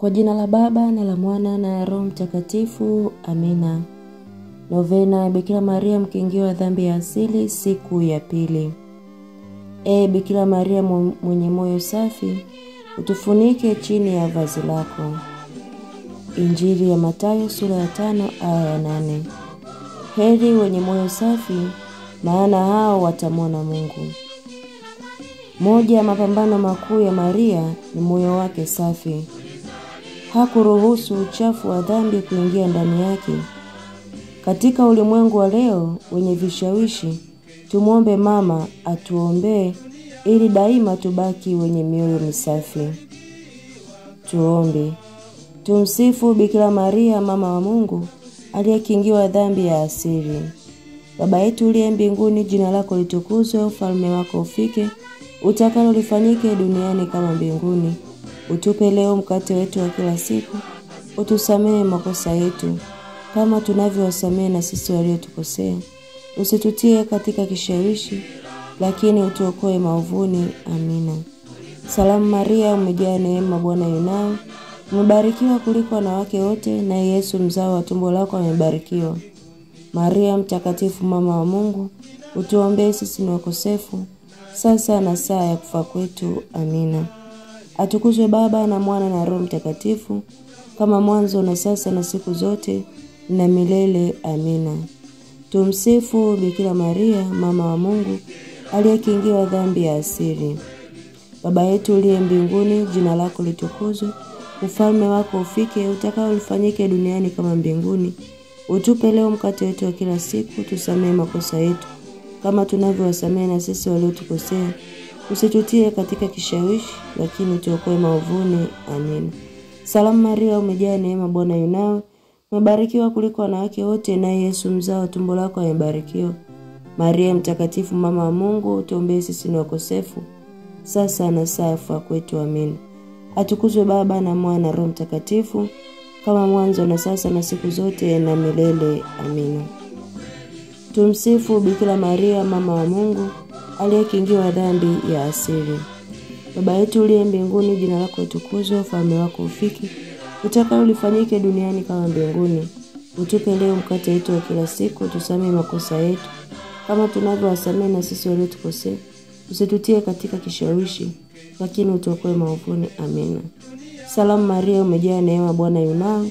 Kwa jina la Baba na la Mwana na Roho Mtakatifu, amina. Novena ya Bikira Maria mkingiwa wa dhambi ya asili, siku ya pili. Bikira Maria mwenye moyo safi, utufunike chini ya vazi lako. Injili ya Mathayo sura ya 5 aya ya 8. Heri wenye moyo safi, maana hao watamwona Mungu. Moja ya mapambano makuu ya Maria ni moyo wake safi. Hakuruhusu uchafu wa dhambi kuingia ndani yake. Katika ulimwengu wa leo wenye vishawishi, tumuombe mama atuombee ili daima tubaki wenye mioyo misafi. Tuombe. Tumsifu Bikira Maria mama wa Mungu, aliyekingiwa dhambi ya asili. Baba yetu uliye mbinguni, jina lako litukuzwe, ufalme wako ufike, utakalo lifanyike duniani kama mbinguni. Utupe leo mkate wetu wa kila siku, utusamehe makosa yetu kama tunavyowasamehe na sisi waliotukosea. Usitutie katika kishawishi, lakini utuokoe maovuni. Amina. Salamu Maria, umejaa neema, Bwana yu nawe, umebarikiwa kuliko wanawake wote, na Yesu mzao wa tumbo lako amebarikiwa. Maria mtakatifu, mama wa Mungu, utuombee sisi ni wakosefu, sasa na saa ya kufa kwetu. Amina. Atukuzwe Baba na Mwana na Roho Mtakatifu, kama mwanzo na sasa na siku zote na milele. Amina. Tumsifu Bikira Maria mama wa Mungu, aliyekingiwa dhambi ya asili. Baba yetu uliye mbinguni, jina lako litukuzwe, ufalme wako ufike, utakalo lifanyike duniani kama mbinguni. Utupe leo mkate wetu wa kila siku, tusamehe makosa yetu kama tunavyowasamehe na sisi waliotukosea. Usitutie katika kishawishi, lakini utuokoe maovuni. Amina. Salamu Maria, umejaa neema, Bwana yu nawe, umebarikiwa kuliko wanawake wote, na Yesu mzao wa tumbo lako amebarikiwa. Maria mtakatifu, mama wa Mungu, utuombee sisi ni wakosefu, sasa na saa ya kufa kwetu. Amina. Atukuzwe Baba na Mwana na Roho Mtakatifu, kama mwanzo na sasa na siku zote na milele. Amina. Tumsifu Bikira Maria mama wa Mungu, aliyekingiwa dhambi ya asili. Baba yetu uliye mbinguni, jina lako litukuzwe, ufalme wako ufike, utakalo lifanyike duniani kama mbinguni. Utupe leo mkate wetu wa kila siku, tusamehe makosa yetu kama tunavyowasamehe na sisi waliotukosea. Usitutie katika kishawishi, lakini utuokoe maovuni. Amina. Salamu Maria, umejaa neema, Bwana yu nawe,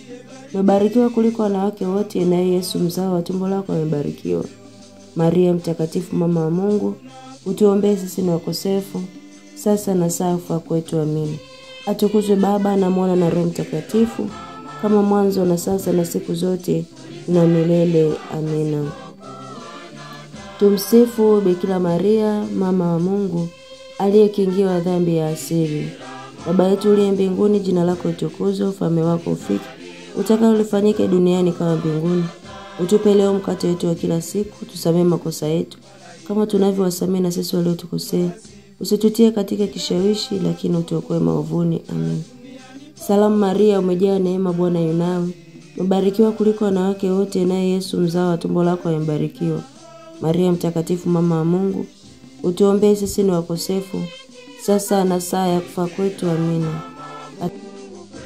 umebarikiwa kuliko wanawake wote, na Yesu mzao wa tumbo lako amebarikiwa. Maria mtakatifu, mama wa Mungu, utuombee sisi ni wakosefu, sasa na saa ya kufa kwetu. Amina. Atukuzwe Baba na Mwana na Roho Mtakatifu, kama mwanzo na sasa na siku zote na milele. Amina. Tumsifu Bikira Maria mama wa Mungu, aliyekingiwa dhambi ya asili. Baba yetu uliye mbinguni, jina lako litukuzwe, ufalme wako ufike, utakalo lifanyike duniani kama mbinguni. Utupe leo mkate wetu wa kila siku, tusamehe makosa yetu kama tunavyowasamehe na sisi waliotukosea. Usitutie katika kishawishi, lakini utuokoe maovuni. Amen. Salamu Maria, umejaa neema, Bwana yu nawe, umebarikiwa kuliko wanawake wote, na Yesu mzao wa tumbo lako amebarikiwa. Maria mtakatifu, mama wa Mungu, utuombee sisi ni wakosefu, sasa na saa ya kufa kwetu. Amina.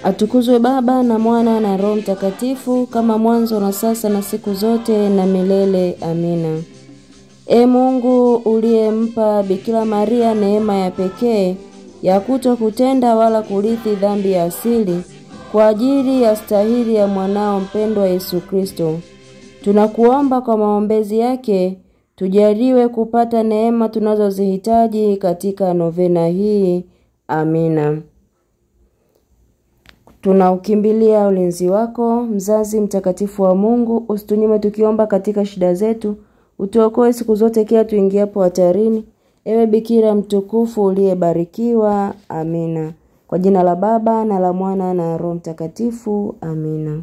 Atukuzwe Baba na Mwana na Roho Mtakatifu, kama mwanzo na sasa na siku zote na milele. Amina. Mungu uliyempa Bikira Maria neema ya pekee ya kutokutenda wala kurithi dhambi ya asili, kwa ajili ya stahili ya mwanao mpendwa Yesu Kristo, tunakuomba kwa maombezi yake tujaliwe kupata neema tunazozihitaji katika novena hii. Amina. Tunaukimbilia ulinzi wako, mzazi mtakatifu wa Mungu. Usitunyime tukiomba katika shida zetu, utuokoe siku zote kila tuingiapo hatarini. Ewe Bikira mtukufu uliyebarikiwa. Amina. Kwa jina la Baba na la Mwana na Roho Mtakatifu. Amina.